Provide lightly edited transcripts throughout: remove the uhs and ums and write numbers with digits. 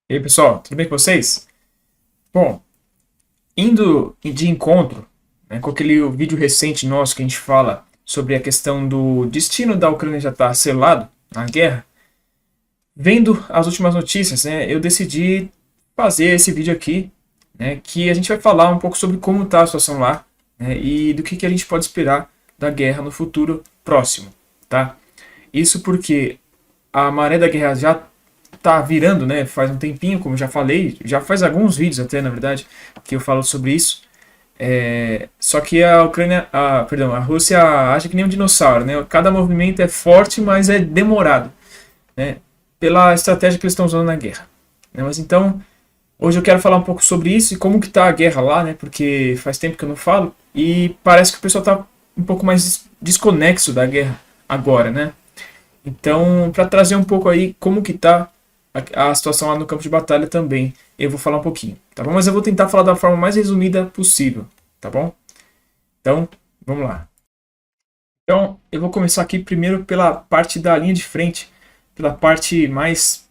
E aí, pessoal, tudo bem com vocês? Bom, indo de encontro, né, com aquele vídeo recente nosso que a gente fala sobre a questão do destino da Ucrânia já estar selado na guerra, vendo as últimas notícias, né, eu decidi fazer esse vídeo aqui, né, que a gente vai falar um pouco sobre como está a situação lá, né, e do que a gente pode esperar da guerra no futuro próximo, tá? Isso porque a maré da guerra já tá virando, né? Faz um tempinho, como eu já falei, já faz alguns vídeos até, na verdade, que eu falo sobre isso. Só que a Rússia acha que nem um dinossauro, né? Cada movimento é forte, mas é demorado, né? Pela estratégia que eles estão usando na guerra. Né? Mas então, hoje eu quero falar um pouco sobre isso e como que tá a guerra lá, né? Porque faz tempo que eu não falo e parece que o pessoal tá um pouco mais desconexo da guerra agora, né? Então, para trazer um pouco aí como que tá a situação lá no campo de batalha também, eu vou falar um pouquinho, tá bom? Mas eu vou tentar falar da forma mais resumida possível, tá bom? Então, vamos lá. Então, eu vou começar aqui primeiro pela parte da linha de frente, pela parte mais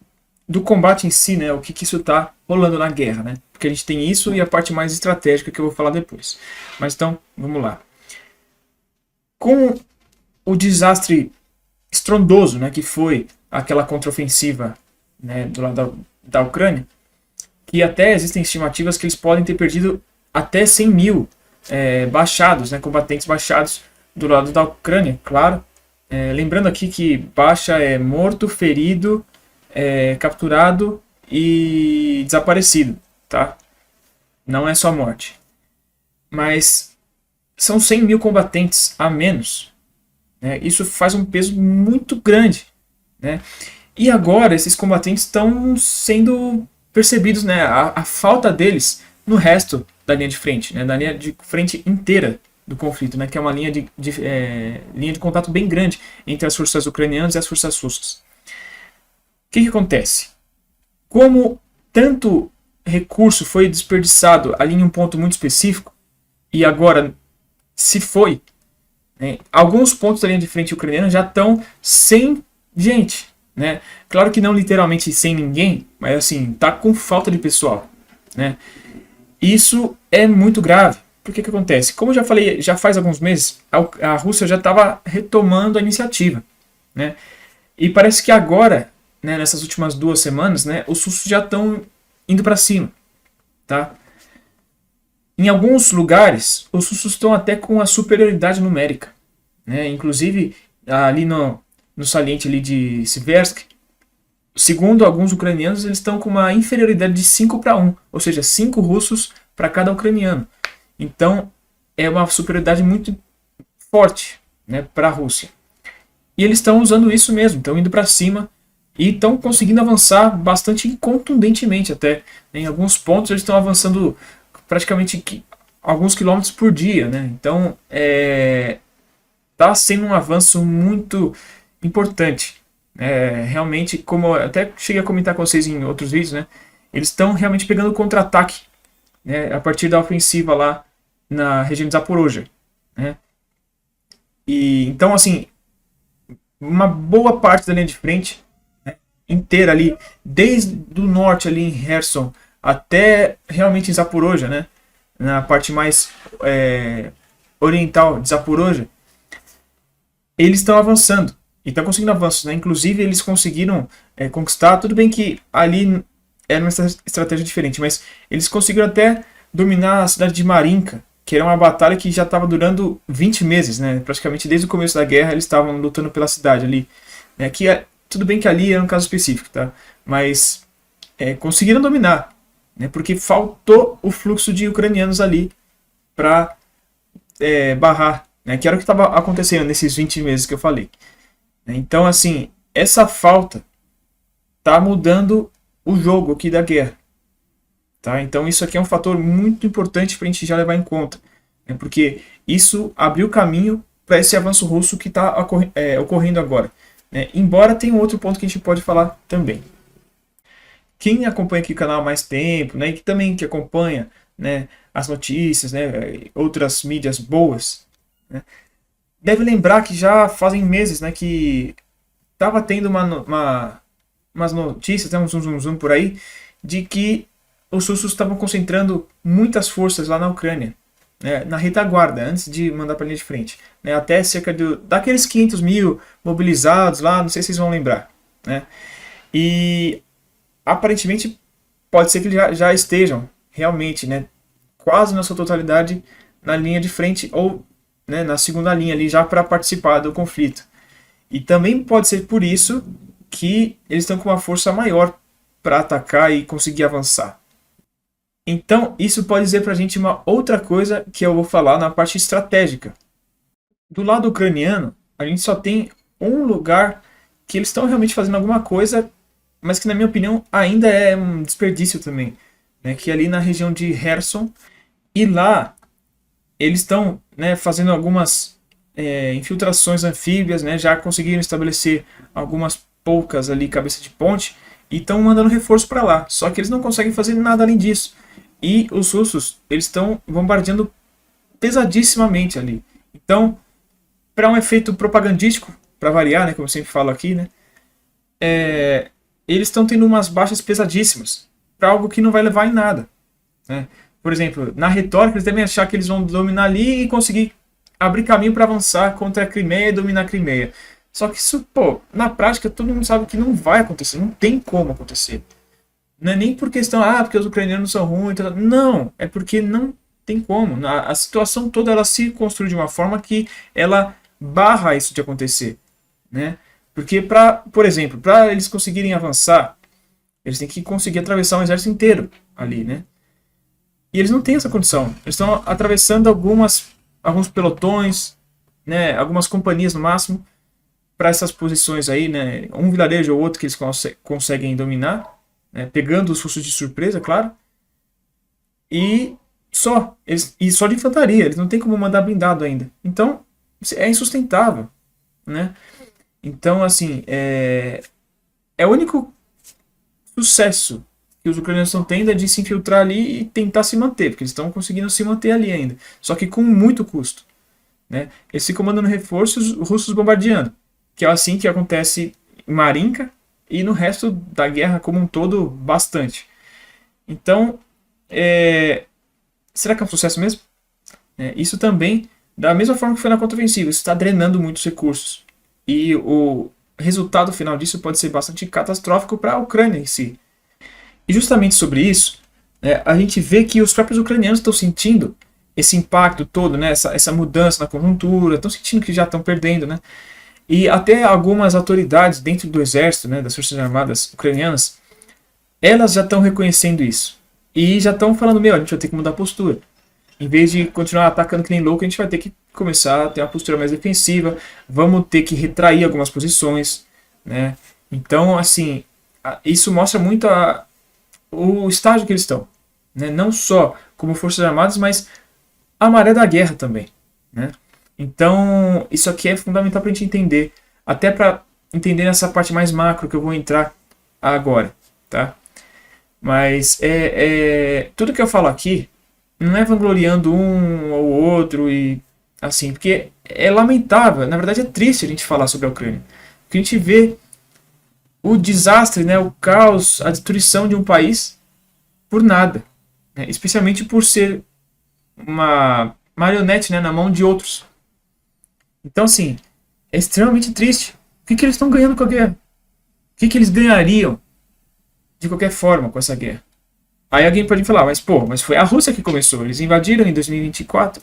do combate em si, né? O que isso tá rolando na guerra, né? Porque a gente tem isso e a parte mais estratégica que eu vou falar depois. Mas então, vamos lá. Com o desastre estrondoso, né, que foi aquela contraofensiva, né, do lado da Ucrânia, que até existem estimativas que eles podem ter perdido até 100 mil baixados, né, combatentes baixados do lado da Ucrânia, claro. Lembrando aqui que baixa é morto, ferido, capturado e desaparecido, tá? Não é só morte. Mas são 100 mil combatentes a menos, né? Isso faz um peso muito grande, né? E agora esses combatentes estão sendo percebidos, né, a falta deles no resto da linha de frente, né, da linha de frente inteira do conflito, né, que é uma linha de contato bem grande entre as forças ucranianas e as forças russas. O que acontece? Como tanto recurso foi desperdiçado ali em um ponto muito específico, e agora se foi, né, alguns pontos da linha de frente ucraniana já estão sem gente, né? Claro que não literalmente sem ninguém, mas assim, tá com falta de pessoal, né? Isso é muito grave. Por que acontece? Como eu já falei, já faz alguns meses, a Rússia já estava retomando a iniciativa, né? E parece que agora, né, nessas últimas 2 semanas, né, os russos já estão indo para cima, tá? Em alguns lugares, os russos estão até com a superioridade numérica, né? Inclusive ali no saliente ali de Siversk, segundo alguns ucranianos, eles estão com uma inferioridade de 5-1, ou seja, 5 russos para cada ucraniano. Então, é uma superioridade muito forte, né, para a Rússia. E eles estão usando isso mesmo, estão indo para cima e estão conseguindo avançar bastante contundentemente até. Em alguns pontos eles estão avançando praticamente alguns quilômetros por dia, né? Então, está sendo um avanço muito importante. Realmente, como eu até cheguei a comentar com vocês em outros vídeos, né? Eles estão realmente pegando contra-ataque, né, a partir da ofensiva lá na região de Zaporozhye, né? E então, assim, uma boa parte da linha de frente, né, inteira ali, desde o norte ali em Kherson até realmente em Zaporozhye, né? Na parte mais oriental de Zaporozhye, eles estão avançando. E estão conseguindo avanços, né? Inclusive, eles conseguiram conquistar. Tudo bem que ali era uma estratégia diferente, mas eles conseguiram até dominar a cidade de Marinka, que era uma batalha que já estava durando 20 meses, né? Praticamente desde o começo da guerra eles estavam lutando pela cidade ali. Né? Tudo bem que ali era um caso específico, tá? Mas conseguiram dominar, né? Porque faltou o fluxo de ucranianos ali para barrar, né? Que era o que estava acontecendo nesses 20 meses que eu falei. Então, assim, essa falta tá mudando o jogo aqui da guerra. Tá? Então, isso aqui é um fator muito importante para a gente já levar em conta. Né? Porque isso abriu caminho para esse avanço russo que está ocorrendo agora. Né? Embora tenha um outro ponto que a gente pode falar também. Quem acompanha aqui o canal há mais tempo, né, e que também que acompanha, né, as notícias, né, outras mídias boas, né, deve lembrar que já fazem meses, né, que estava tendo umas notícias, né, um zoom por aí, de que os russos estavam concentrando muitas forças lá na Ucrânia, né, na retaguarda, antes de mandar para a linha de frente, né, até cerca daqueles 500 mil mobilizados lá, não sei se vocês vão lembrar, né, e aparentemente pode ser que eles já estejam realmente, né, quase na sua totalidade na linha de frente ou, né, na segunda linha ali já para participar do conflito. E também pode ser por isso que eles estão com uma força maior para atacar e conseguir avançar. Então, isso pode dizer para a gente uma outra coisa que eu vou falar na parte estratégica. Do lado ucraniano, a gente só tem um lugar que eles estão realmente fazendo alguma coisa, mas que, na minha opinião, ainda é um desperdício também, né? Que é ali na região de Kherson. E lá, eles estão, né, fazendo algumas infiltrações anfíbias, né? Já conseguiram estabelecer algumas poucas ali cabeça de ponte e estão mandando reforço para lá. Só que eles não conseguem fazer nada além disso. E os russos, eles estão bombardeando pesadissimamente ali. Então, para um efeito propagandístico, para variar, né, como eu sempre falo aqui, né, eles estão tendo umas baixas pesadíssimas para algo que não vai levar em nada, né? Por exemplo, na retórica, eles devem achar que eles vão dominar ali e conseguir abrir caminho para avançar contra a Crimeia e dominar a Crimeia. Só que isso, pô, na prática, todo mundo sabe que não vai acontecer, não tem como acontecer. Não é nem por questão, porque os ucranianos são ruins, não, é porque não tem como. A situação toda ela se construi de uma forma que ela barra isso de acontecer, né? Porque, por exemplo, para eles conseguirem avançar, eles têm que conseguir atravessar um exército inteiro ali, né? E eles não têm essa condição. Eles estão atravessando alguns pelotões, né? Algumas companhias no máximo, para essas posições aí, né? Um vilarejo ou outro que eles conseguem dominar, né? Pegando os russos de surpresa, claro. E só de infantaria, eles não têm como mandar blindado ainda. Então, é insustentável, né? Então, assim, é o único sucesso que os ucranianos estão tendo é de se infiltrar ali e tentar se manter, porque eles estão conseguindo se manter ali ainda, só que com muito custo, né? Eles ficam mandando reforços, os russos bombardeando, que é assim que acontece em Marinka e no resto da guerra como um todo, bastante. Então, será que é um sucesso mesmo? Isso também, da mesma forma que foi na contraofensiva, isso está drenando muitos recursos. E o resultado final disso pode ser bastante catastrófico para a Ucrânia em si. E justamente sobre isso, a gente vê que os próprios ucranianos estão sentindo esse impacto todo, né, essa mudança na conjuntura, estão sentindo que já estão perdendo, né? E até algumas autoridades dentro do exército, né, das forças armadas ucranianas, elas já estão reconhecendo isso. E já estão falando, a gente vai ter que mudar a postura. Em vez de continuar atacando que nem louco, a gente vai ter que começar a ter uma postura mais defensiva, vamos ter que retrair algumas posições, né? Então, assim, isso mostra muito o estágio que eles estão, né? Não só como forças armadas, mas a maré da guerra também, né? Então, isso aqui é fundamental para a gente entender, até para entender essa parte mais macro que eu vou entrar agora, tá? Mas tudo que eu falo aqui não é vangloriando um ou outro e assim, porque é lamentável, na verdade é triste a gente falar sobre a Ucrânia, porque a gente vê o desastre, né, o caos, a destruição de um país por nada, né, especialmente por ser uma marionete, né, na mão de outros. Então, assim, é extremamente triste. O que eles estão ganhando com a guerra? O que eles ganhariam de qualquer forma com essa guerra? Aí alguém pode falar, mas foi a Rússia que começou. Eles invadiram em 2024,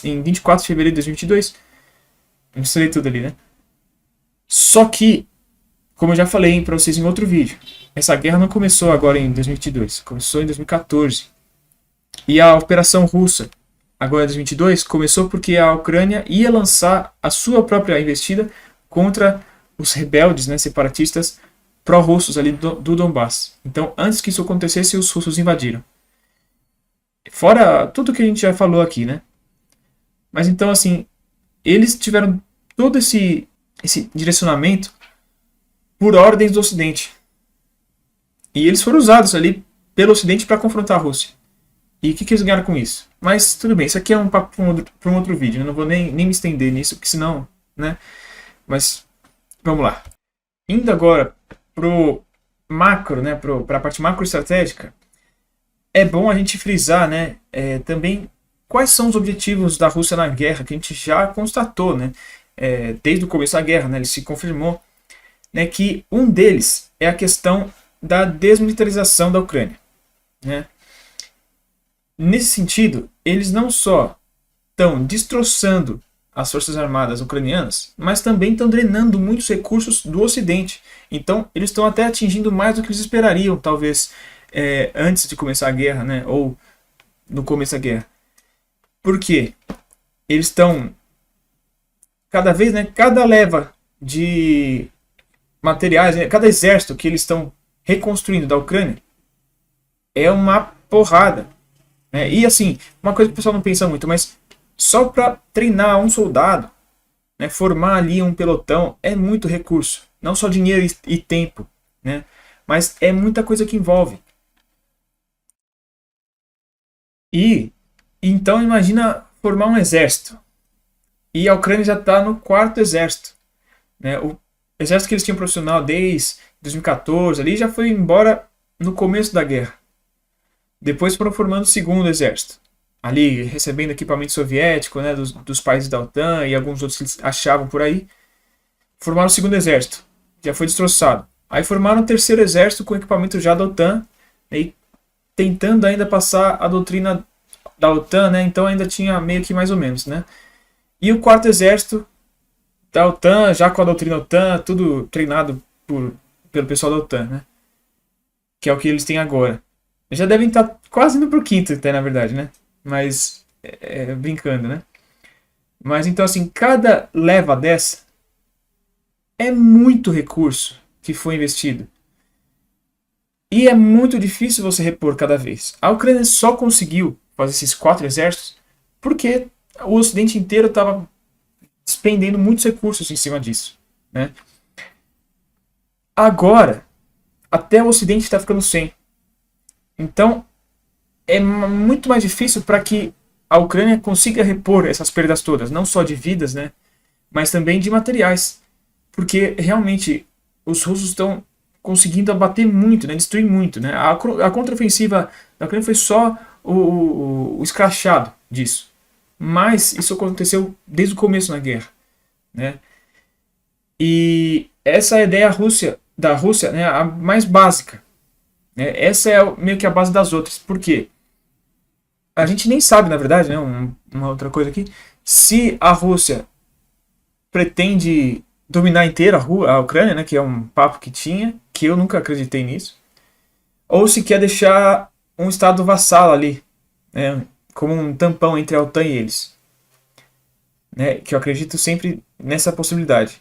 em 24 de fevereiro de 2022. Eu misturei tudo ali, né? Só que, como eu já falei para vocês em outro vídeo, essa guerra não começou agora em 2022, começou em 2014. E a operação russa, agora em 2022, começou porque a Ucrânia ia lançar a sua própria investida contra os rebeldes, né, separatistas pró-russos ali do Donbass. Então, antes que isso acontecesse, os russos invadiram. Fora tudo que a gente já falou aqui, né? Mas então, assim, eles tiveram todo esse direcionamento por ordens do Ocidente. E eles foram usados ali pelo Ocidente para confrontar a Rússia. E o que eles ganharam com isso? Mas tudo bem, isso aqui é um papo para um outro vídeo. Eu não vou nem me estender nisso, porque senão, né? Mas vamos lá. Indo agora pro macro, né, para a parte macroestratégica, é bom a gente frisar, né, também quais são os objetivos da Rússia na guerra, que a gente já constatou, né, desde o começo da guerra, né, ele se confirmou, né, que um deles é a questão da desmilitarização da Ucrânia, né. Nesse sentido, eles não só estão destroçando as forças armadas ucranianas, mas também estão drenando muitos recursos do Ocidente. Então, eles estão até atingindo mais do que eles esperariam, talvez, antes de começar a guerra, né? Ou no começo da guerra. Por quê? Eles estão cada vez, né? Cada leva de materiais, né, cada exército que eles estão reconstruindo da Ucrânia é uma porrada, né? E assim, uma coisa que o pessoal não pensa muito, mas só para treinar um soldado, né, formar ali um pelotão, é muito recurso. Não só dinheiro e tempo, né? Mas é muita coisa que envolve. E então imagina formar um exército. E a Ucrânia já está no quarto exército, né? O exército que eles tinham profissional desde 2014 ali já foi embora no começo da guerra. Depois foram formando o segundo exército. Ali recebendo equipamento soviético, né, dos países da OTAN e alguns outros que eles achavam por aí. Formaram o segundo exército. Já foi destroçado. Aí formaram o terceiro exército com equipamento já da OTAN, né, e tentando ainda passar a doutrina da OTAN, né? Então ainda tinha meio que mais ou menos, né? E o quarto exército da OTAN, já com a doutrina OTAN, tudo treinado pelo pessoal da OTAN, né? Que é o que eles têm agora. Já devem estar quase indo pro quinto, até, na verdade, né? Mas, brincando, né? Mas então, assim, cada leva dessa é muito recurso que foi investido. E é muito difícil você repor cada vez. A Ucrânia só conseguiu fazer esses 4 exércitos porque o Ocidente inteiro estava despendendo muitos recursos em cima disso, né? Agora, até o Ocidente está ficando sem. Então, é muito mais difícil para que a Ucrânia consiga repor essas perdas todas, não só de vidas, né, mas também de materiais. Porque realmente os russos estão conseguindo abater muito, né, destruir muito. Né? A contraofensiva da Ucrânia foi só o escrachado disso. Mas isso aconteceu desde o começo da guerra. Né? E essa é a ideia da Rússia, né, a mais básica. Né? Essa é meio que a base das outras. Por quê? A gente nem sabe, na verdade, né, uma outra coisa aqui, se a Rússia pretende dominar inteira a Ucrânia, né, que é um papo que tinha, que eu nunca acreditei nisso, ou se quer deixar um estado vassalo ali, né, como um tampão entre a OTAN e eles, né, que eu acredito sempre nessa possibilidade.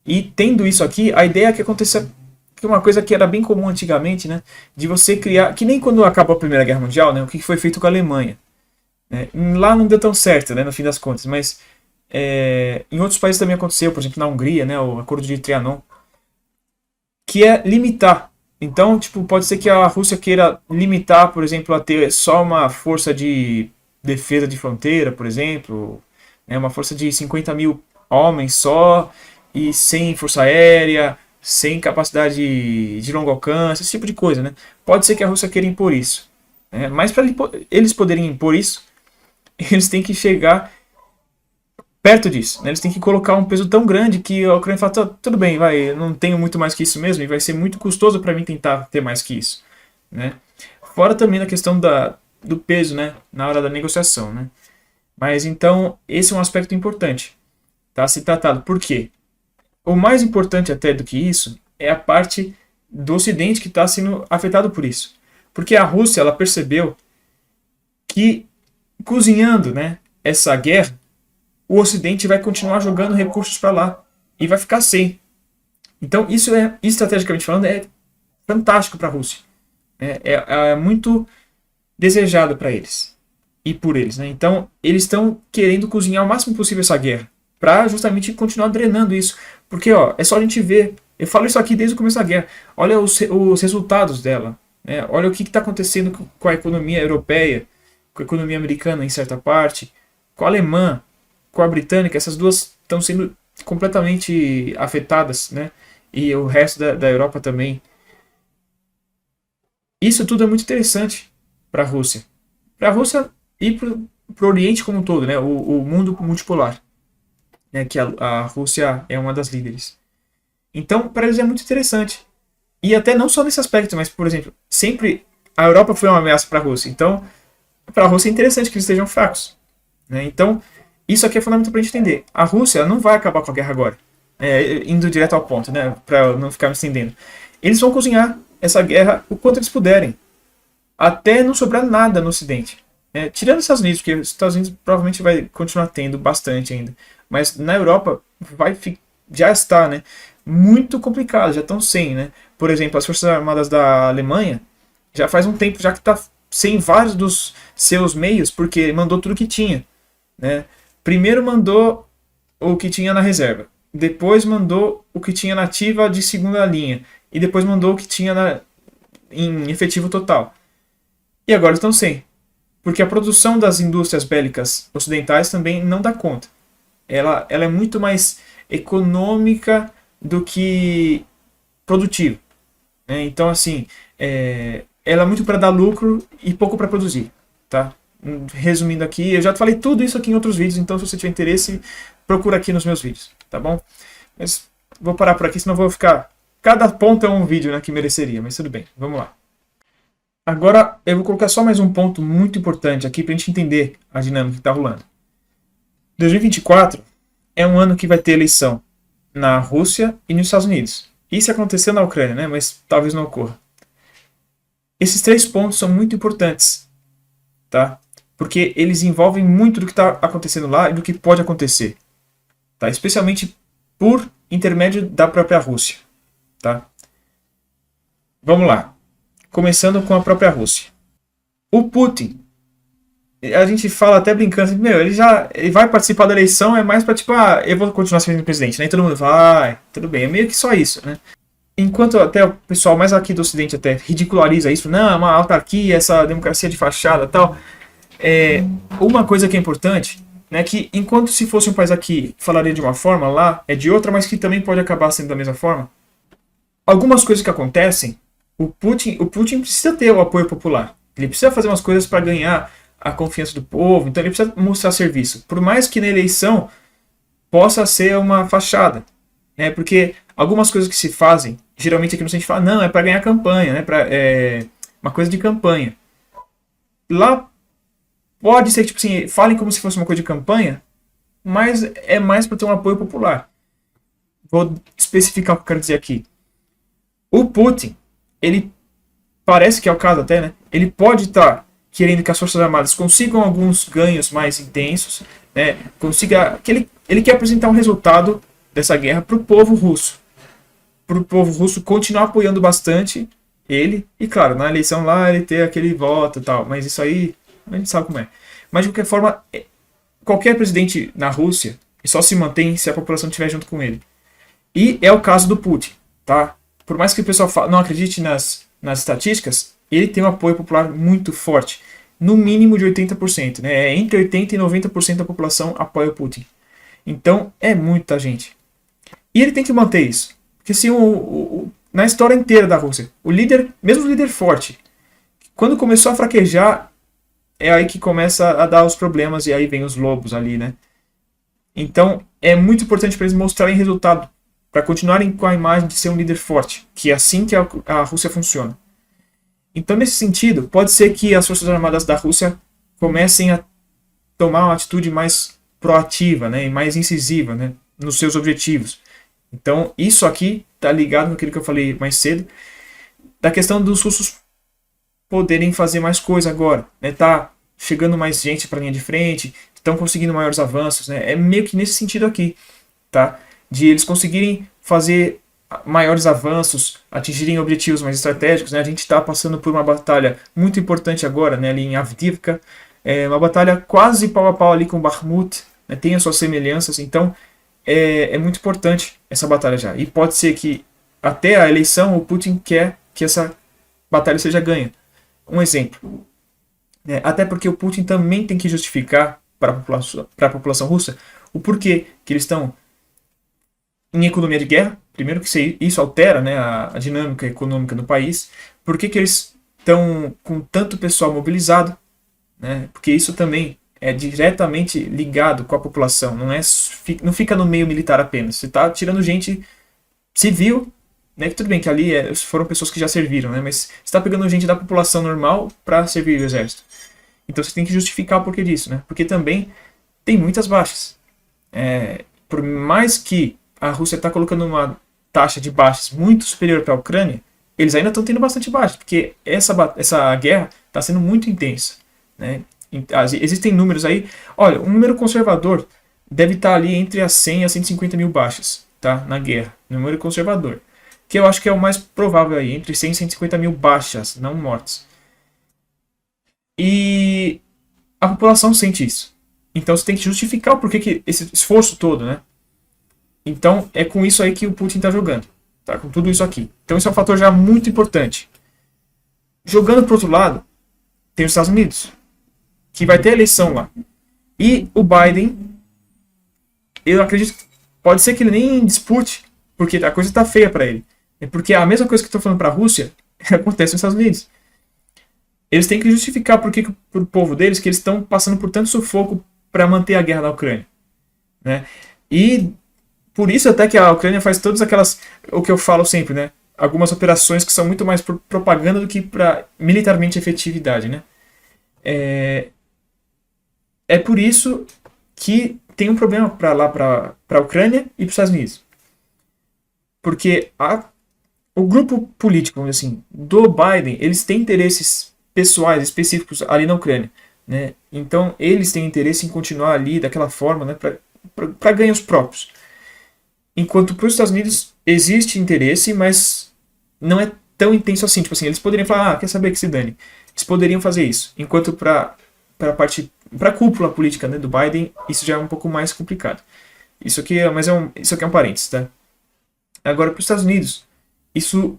E tendo isso aqui, a ideia é que aconteça que uma coisa que era bem comum antigamente, né, de você criar, que nem quando acabou a Primeira Guerra Mundial, né, o que foi feito com a Alemanha. Né, lá não deu tão certo, né, no fim das contas, mas em outros países também aconteceu, por exemplo, na Hungria, né, o Acordo de Trianon, que é limitar. Então, tipo, pode ser que a Rússia queira limitar, por exemplo, a ter só uma força de defesa de fronteira, por exemplo, né, uma força de 50 mil homens só, e sem força aérea, sem capacidade de longo alcance, esse tipo de coisa, né? Pode ser que a Rússia queira impor isso. Né? Mas para eles poderem impor isso, eles têm que chegar perto disso. Né? Eles têm que colocar um peso tão grande que a Ucrânia fala, tudo bem, vai, eu não tenho muito mais que isso mesmo, e vai ser muito custoso para mim tentar ter mais que isso. Né? Fora também na questão do peso, né? Na hora da negociação. Né? Mas então, esse é um aspecto importante, tá? A ser tratado. Por quê? O mais importante até do que isso é a parte do Ocidente que está sendo afetado por isso. Porque a Rússia ela percebeu que cozinhando, né, essa guerra, o Ocidente vai continuar jogando recursos para lá e vai ficar sem. Então isso estrategicamente falando, é fantástico para a Rússia. É muito desejado para eles e por eles. Né? Então eles estão querendo cozinhar o máximo possível essa guerra para justamente continuar drenando isso. Porque ó, é só a gente ver. Eu falo isso aqui desde o começo da guerra. Olha os resultados dela. Né? Olha o que está acontecendo com a economia europeia, com a economia americana em certa parte, com a alemã, com a britânica. Essas duas estão sendo completamente afetadas. Né? E o resto da Europa também. isso tudo é muito interessante para a Rússia. Para a Rússia e para o Oriente como um todo, né? O mundo multipolar, né? Que a Rússia é uma das líderes. Então, para eles é muito interessante. E até não só nesse aspecto, mas, por exemplo, sempre a Europa foi uma ameaça para a Rússia. Então, para a Rússia é interessante que eles estejam fracos, né? Então, isso aqui é fundamental para a gente entender. A Rússia não vai acabar com a guerra agora, indo direto ao ponto, né? Para não ficar me estendendo. Eles vão cozinhar essa guerra o quanto eles puderem, até não sobrar nada no Ocidente. Tirando os Estados Unidos, porque os Estados Unidos provavelmente vai continuar tendo bastante ainda. Mas na Europa já está, né, muito complicado, já estão sem, né? Por exemplo, as Forças Armadas da Alemanha já faz um tempo já que está sem vários dos seus meios, porque mandou tudo que tinha, né? Primeiro mandou o que tinha na reserva, depois mandou o que tinha na ativa de segunda linha, e depois mandou o que tinha em efetivo total. E agora estão sem, porque a produção das indústrias bélicas ocidentais também não dá conta. Ela é muito mais econômica do que produtiva, né? Então, assim, ela é muito para dar lucro e pouco para produzir, tá? Resumindo aqui, eu já falei tudo isso aqui em outros vídeos, então se você tiver interesse, procura aqui nos meus vídeos, tá bom? Mas vou parar por aqui, senão eu vou ficar... Cada ponto é um vídeo, né, que mereceria, mas tudo bem, vamos lá. Agora eu vou colocar só mais um ponto muito importante aqui para a gente entender a dinâmica que está rolando. 2024 é um ano que vai ter eleição na Rússia e nos Estados Unidos. Isso aconteceu na Ucrânia, né, mas talvez não ocorra. Esses 3 pontos são muito importantes, tá? Porque eles envolvem muito do que está acontecendo lá e do que pode acontecer, tá? Especialmente por intermédio da própria Rússia, tá? Vamos lá. Começando com a própria Rússia. O Putin, a gente fala até brincando, assim, ele vai participar da eleição, é mais para tipo, eu vou continuar sendo presidente, né? E todo mundo vai, tudo bem, é meio que só isso, né? Enquanto até o pessoal mais aqui do Ocidente até ridiculariza isso, não, é uma autarquia, essa democracia de fachada e tal. Uma coisa que é importante, né, que enquanto se fosse um país aqui falaria de uma forma, lá é de outra, mas que também pode acabar sendo da mesma forma. Algumas coisas que acontecem, o Putin precisa ter o apoio popular. Ele precisa fazer umas coisas para ganhar a confiança do povo, então ele precisa mostrar serviço. Por mais que na eleição possa ser uma fachada, né, porque algumas coisas que se fazem, geralmente aqui no Ocidente fala, não, é para ganhar campanha, né, uma coisa de campanha. Lá pode ser que, tipo assim, falem como se fosse uma coisa de campanha, mas é mais para ter um apoio popular. Vou especificar o que eu quero dizer aqui. O Putin, ele parece que é o caso até, né? Ele pode estar querendo que as Forças Armadas consigam alguns ganhos mais intensos, né? Ele quer apresentar um resultado dessa guerra para o povo russo. Para o povo russo continuar apoiando bastante ele. E claro, na eleição lá ele ter aquele voto e tal. Mas isso aí a gente sabe como é. Mas de qualquer forma, qualquer presidente na Rússia só se mantém se a população estiver junto com ele. E é o caso do Putin, tá? Por mais que o pessoal não acredite nas estatísticas, ele tem um apoio popular muito forte. No mínimo de 80%, né? Entre 80% e 90% da população apoia o Putin. Então é muita gente. E ele tem que manter isso. Porque se na história inteira da Rússia, mesmo o líder forte, quando começou a fraquejar, é aí que começa a dar os problemas e aí vem os lobos ali, né? Então é muito importante para eles mostrarem resultado, para continuarem com a imagem de ser um líder forte, que é assim que a Rússia funciona. Então, nesse sentido, pode ser que as Forças Armadas da Rússia comecem a tomar uma atitude mais proativa, né, e mais incisiva, né, nos seus objetivos. Então, isso aqui está ligado naquilo que eu falei mais cedo, da questão dos russos poderem fazer mais coisa agora, né, tá chegando mais gente para a linha de frente, estão conseguindo maiores avanços, né, é meio que nesse sentido aqui, tá? De eles conseguirem fazer maiores avanços, atingirem objetivos mais estratégicos, né? A gente está passando por uma batalha muito importante agora, né, ali em Avdiivka, uma batalha quase pau a pau ali com Bakhmut, né? Tem as suas semelhanças, então é muito importante essa batalha já. E pode ser que até a eleição o Putin quer que essa batalha seja ganha. Um exemplo, né? Até porque o Putin também tem que justificar para a população russa o porquê que eles estão em economia de guerra. Primeiro que isso altera, né, a dinâmica econômica do país. Por que eles estão com tanto pessoal mobilizado, né? Porque isso também é diretamente ligado com a população, não fica no meio militar apenas. Você está tirando gente civil, né? Que tudo bem que ali foram pessoas que já serviram, né? Mas você está pegando gente da população normal para servir o exército. Então você tem que justificar o porquê disso, né? Porque também tem muitas baixas. Por mais que a Rússia está colocando uma taxa de baixas muito superior para a Ucrânia, eles ainda estão tendo bastante baixas, porque essa guerra está sendo muito intensa, né? Existem números aí. Olha, um número conservador deve estar ali entre as 100 a 150 mil baixas, tá? Na guerra. Número conservador. Que eu acho que é o mais provável aí, entre 100 e 150 mil baixas, não mortes. E a população sente isso. Então você tem que justificar o porquê que esse esforço todo, né? Então é com isso aí que o Putin está jogando, tá? Com tudo isso aqui. Então esse é um fator já muito importante. Jogando pro outro lado, tem os Estados Unidos, que vai ter eleição lá. E o Biden, eu acredito que pode ser que ele nem dispute, porque a coisa está feia para ele. É porque a mesma coisa que estou falando para a Rússia acontece nos Estados Unidos. Eles têm que justificar para o povo deles que eles estão passando por tanto sufoco para manter a guerra na Ucrânia, né? E por isso até que a Ucrânia faz todas aquelas, o que eu falo sempre, né? Algumas operações que são muito mais por propaganda do que para militarmente efetividade, né? É por isso que tem um problema para lá, para a Ucrânia e para os Estados Unidos. Porque o grupo político, vamos dizer assim, do Biden, eles têm interesses pessoais específicos ali na Ucrânia, né? Então eles têm interesse em continuar ali daquela forma, né, para ganhos próprios. Enquanto para os Estados Unidos existe interesse, mas não é tão intenso assim. Tipo assim, eles poderiam falar, quer saber que se dane. Eles poderiam fazer isso. Enquanto para a cúpula política, né, do Biden, isso já é um pouco mais complicado. Isso aqui é um parênteses, tá? Agora, para os Estados Unidos, isso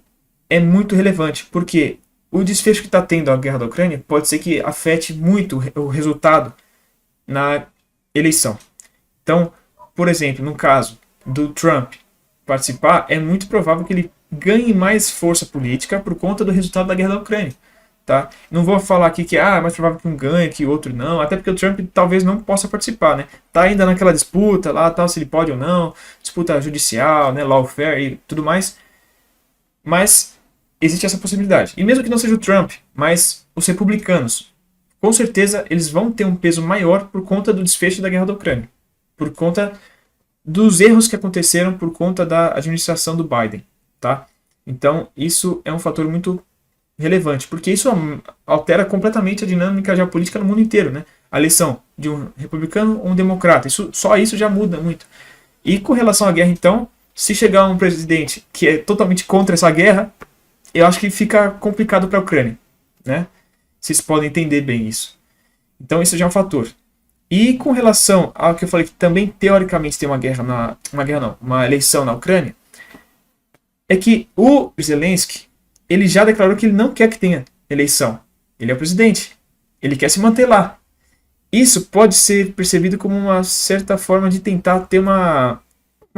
é muito relevante, porque o desfecho que está tendo a guerra da Ucrânia pode ser que afete muito o resultado na eleição. Então, por exemplo, no caso do Trump participar, é muito provável que ele ganhe mais força política por conta do resultado da guerra da Ucrânia. Tá? Não vou falar aqui que é mais provável que um ganhe, que outro não, até porque o Trump talvez não possa participar, né? Tá ainda naquela disputa lá, tal, se ele pode ou não, disputa judicial, né, lawfare e tudo mais. Mas existe essa possibilidade. E mesmo que não seja o Trump, mas os republicanos, com certeza eles vão ter um peso maior por conta do desfecho da guerra da Ucrânia, por conta dos erros que aconteceram por conta da administração do Biden, tá? Então isso é um fator muito relevante, porque isso altera completamente a dinâmica geopolítica no mundo inteiro, né? A eleição de um republicano ou um democrata, só isso já muda muito. E com relação à guerra, então, se chegar um presidente que é totalmente contra essa guerra, eu acho que fica complicado para a Ucrânia, né? Vocês podem entender bem isso. Então isso já é um fator. E com relação ao que eu falei que também teoricamente tem uma eleição na Ucrânia, é que o Zelensky, ele já declarou que ele não quer que tenha eleição. Ele é o presidente. Ele quer se manter lá. Isso pode ser percebido como uma certa forma de tentar ter uma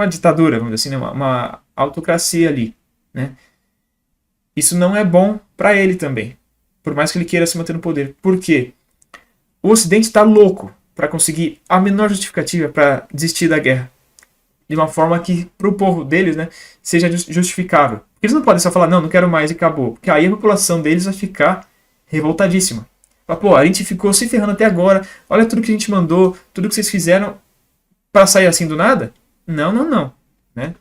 ditadura, vamos dizer assim, né? Uma autocracia ali, né? Isso não é bom para ele também, por mais que ele queira se manter no poder. Por quê? O Ocidente está louco para conseguir a menor justificativa para desistir da guerra, de uma forma que para o povo deles, né, seja justificável. Eles não podem só falar, não quero mais e acabou. Porque aí a população deles vai ficar revoltadíssima. Fala, pô, a gente ficou se ferrando até agora, olha tudo que a gente mandou, tudo que vocês fizeram para sair assim do nada? Não. Né?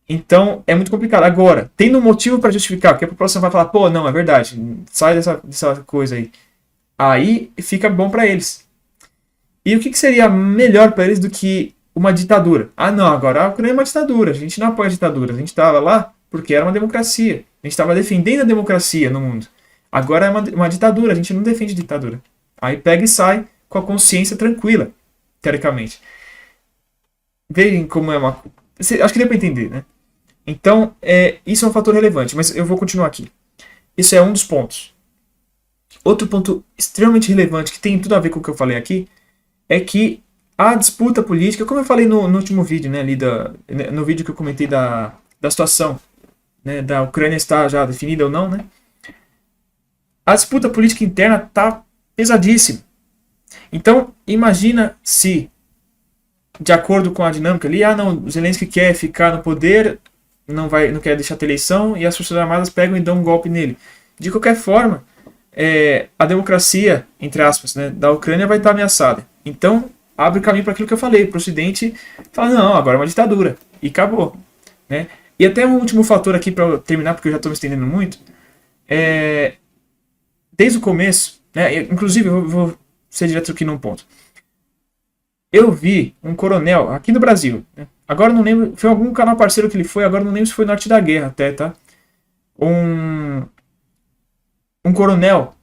Então é muito complicado. Agora, tendo um motivo para justificar, porque a população vai falar, pô, não, é verdade, sai dessa coisa aí. Aí fica bom para eles. E o que seria melhor para eles do que uma ditadura? Ah, não, agora a Ucrânia é uma ditadura, a gente não apoia a ditadura, a gente estava lá porque era uma democracia, a gente estava defendendo a democracia no mundo. Agora é uma ditadura, a gente não defende ditadura. Aí pega e sai com a consciência tranquila, teoricamente. Veem como é uma... Acho que deu para entender, né? Então, isso é um fator relevante, mas eu vou continuar aqui. Isso é um dos pontos. Outro ponto extremamente relevante, que tem tudo a ver com o que eu falei aqui, é que a disputa política, como eu falei no último vídeo, né, ali no vídeo que eu comentei da situação, né, da Ucrânia estar já definida ou não, né? a disputa política interna está pesadíssima. Então, imagina se, de acordo com a dinâmica ali, não, o Zelensky quer ficar no poder, não quer deixar ter eleição, e as Forças Armadas pegam e dão um golpe nele. De qualquer forma, a democracia, entre aspas, né, da Ucrânia vai estar ameaçada. Então, abre caminho para aquilo que eu falei, para o Ocidente falar, não, agora é uma ditadura, e acabou. Né? E até um último fator aqui para terminar, porque eu já estou me estendendo muito, desde o começo, né, inclusive eu vou ser direto aqui num ponto. Eu vi um coronel aqui no Brasil, né, agora não lembro, foi algum canal parceiro que ele foi, agora não lembro se foi no Arte da Guerra até, tá? Um coronel,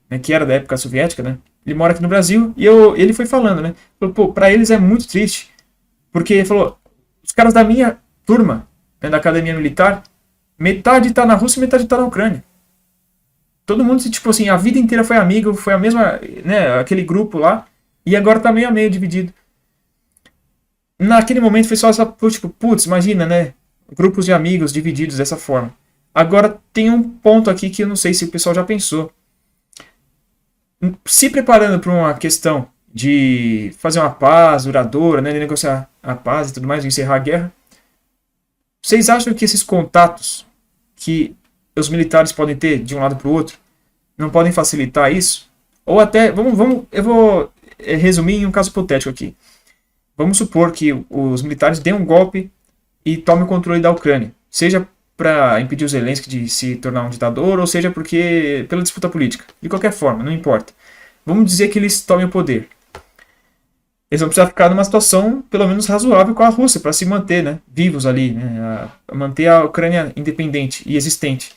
né, que era da época soviética, né? Ele mora aqui no Brasil e ele foi falando, né? Falou, pô, pra eles é muito triste, porque ele falou, os caras da minha turma, né, da academia militar, metade tá na Rússia e metade tá na Ucrânia. Todo mundo, tipo assim, a vida inteira foi amigo, foi a mesma, né, aquele grupo lá, e agora tá meio a meio dividido. Naquele momento foi só essa, tipo, putz, imagina, né? Grupos de amigos divididos dessa forma. Agora tem um ponto aqui que eu não sei se o pessoal já pensou. Se preparando para uma questão de fazer uma paz duradoura, né, de negociar a paz e tudo mais, de encerrar a guerra, vocês acham que esses contatos que os militares podem ter de um lado para o outro não podem facilitar isso? Ou até, eu vou resumir em um caso hipotético aqui. Vamos supor que os militares deem um golpe e tomem o controle da Ucrânia, seja para impedir o Zelensky de se tornar um ditador, ou seja pela disputa política. De qualquer forma, não importa. Vamos dizer que eles tomem o poder. Eles vão precisar ficar numa situação pelo menos razoável com a Rússia para se manter, né, vivos ali, né, manter a Ucrânia independente e existente.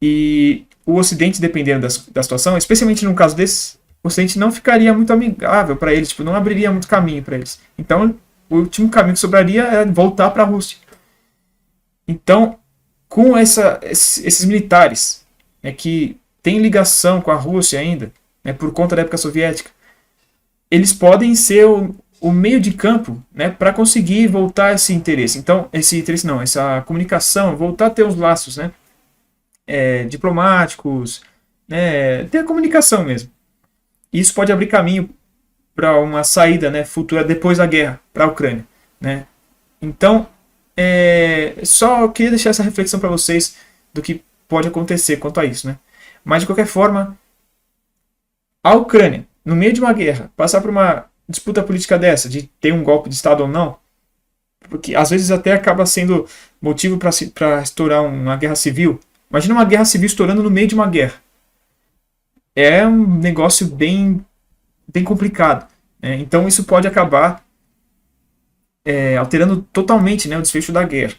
E o Ocidente, dependendo da situação, especialmente no caso desse, o Ocidente não ficaria muito amigável para eles, tipo, não abriria muito caminho para eles. Então, o último caminho que sobraria é voltar para a Rússia. Então, com esses militares, né, que têm ligação com a Rússia ainda, né, por conta da época soviética, eles podem ser o meio de campo, né, para conseguir voltar esse interesse. Então, essa comunicação, voltar a ter os laços, né, diplomáticos, né, ter a comunicação mesmo. Isso pode abrir caminho para uma saída, né, futura depois da guerra para a Ucrânia. Né? Então, só queria deixar essa reflexão para vocês do que pode acontecer quanto a isso. Né? Mas, de qualquer forma, a Ucrânia, no meio de uma guerra, passar por uma disputa política dessa, de ter um golpe de Estado ou não, porque às vezes até acaba sendo motivo para estourar uma guerra civil. Imagina uma guerra civil estourando no meio de uma guerra. É um negócio bem, bem complicado. Né? Então isso pode acabar alterando totalmente, né, o desfecho da guerra.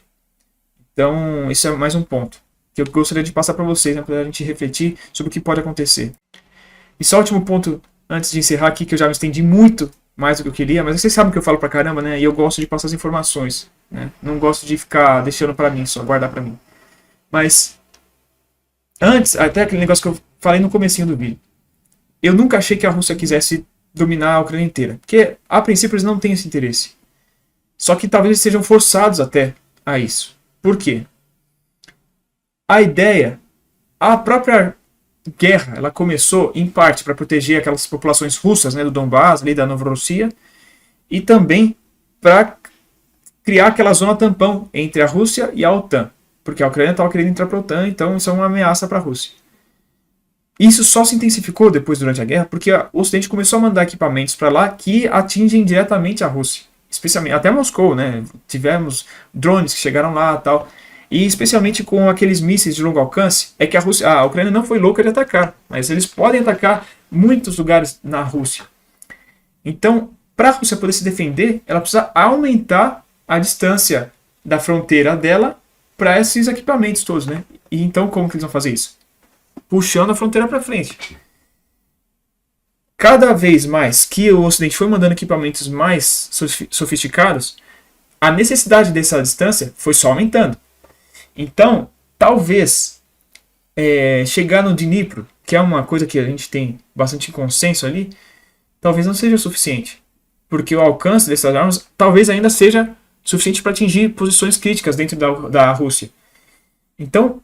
Então isso é mais um ponto que eu gostaria de passar para vocês, né, para a gente refletir sobre o que pode acontecer. E só o último ponto, antes de encerrar aqui, que eu já me estendi muito mais do que eu queria, mas vocês sabem que eu falo pra caramba, né? E eu gosto de passar as informações, né? Não gosto de ficar deixando pra mim, só guardar pra mim. Mas, antes, até aquele negócio que eu falei no comecinho do vídeo, eu nunca achei que a Rússia quisesse dominar a Ucrânia inteira, porque, a princípio, eles não têm esse interesse. Só que talvez eles sejam forçados até a isso. Por quê? A própria guerra, ela começou em parte para proteger aquelas populações russas, né, do Donbás, ali da Novorossia, e também para criar aquela zona tampão entre a Rússia e a OTAN, porque a Ucrânia estava querendo entrar para a OTAN, então isso é uma ameaça para a Rússia. Isso só se intensificou depois durante a guerra, porque o Ocidente começou a mandar equipamentos para lá que atingem diretamente a Rússia, especialmente até Moscou, né? Tivemos drones que chegaram lá, tal. E especialmente com aqueles mísseis de longo alcance, é que a Ucrânia não foi louca de atacar, mas eles podem atacar muitos lugares na Rússia. Então, para a Rússia poder se defender, ela precisa aumentar a distância da fronteira dela para esses equipamentos todos, né? E então, como que eles vão fazer isso? Puxando a fronteira para frente. Cada vez mais que o Ocidente foi mandando equipamentos mais sofisticados, a necessidade dessa distância foi só aumentando. Então, talvez chegar no Dnipro, que é uma coisa que a gente tem bastante consenso ali, talvez não seja o suficiente. Porque o alcance dessas armas talvez ainda seja suficiente para atingir posições críticas dentro da Rússia. Então,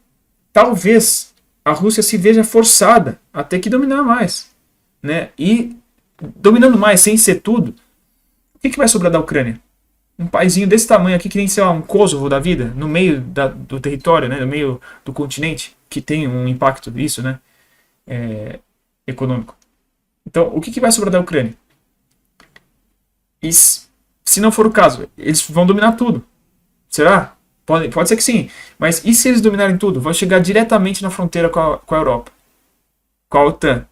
talvez a Rússia se veja forçada a ter que dominar mais, né? E dominando mais, sem ser tudo, o que vai sobrar da Ucrânia? Um paizinho desse tamanho aqui, que nem, sei lá, um Kosovo da vida, no meio do território, né? No meio do continente, que tem um impacto disso, né? Econômico. Então, o que vai sobrar da Ucrânia? E se não for o caso, eles vão dominar tudo. Será? Pode ser que sim. Mas e se eles dominarem tudo? Vão chegar diretamente na fronteira com a Europa, com a OTAN.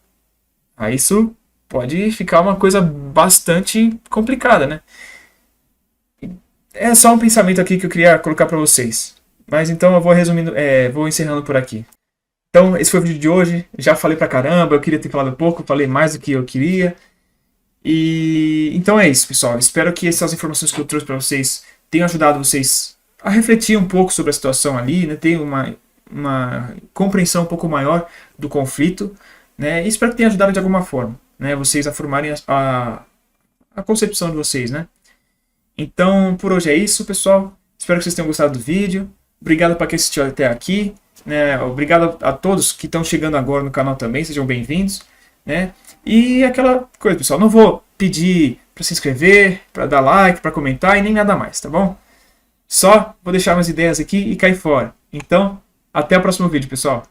Aí isso pode ficar uma coisa bastante complicada, né? É só um pensamento aqui que eu queria colocar para vocês. Mas então eu vou resumindo, vou encerrando por aqui. Então, esse foi o vídeo de hoje. Já falei pra caramba, eu queria ter falado pouco, falei mais do que eu queria. E então é isso, pessoal. Espero que essas informações que eu trouxe para vocês tenham ajudado vocês a refletir um pouco sobre a situação ali, né? Ter uma compreensão um pouco maior do conflito, né? E espero que tenha ajudado de alguma forma, né? Vocês a formarem a concepção de vocês, né? Então, por hoje é isso, pessoal. Espero que vocês tenham gostado do vídeo. Obrigado para quem assistiu até aqui, né? Obrigado a todos que estão chegando agora no canal também. Sejam bem-vindos, né? E aquela coisa, pessoal, não vou pedir para se inscrever, para dar like, para comentar e nem nada mais, tá bom? Só vou deixar umas ideias aqui e cair fora. Então, até o próximo vídeo, pessoal.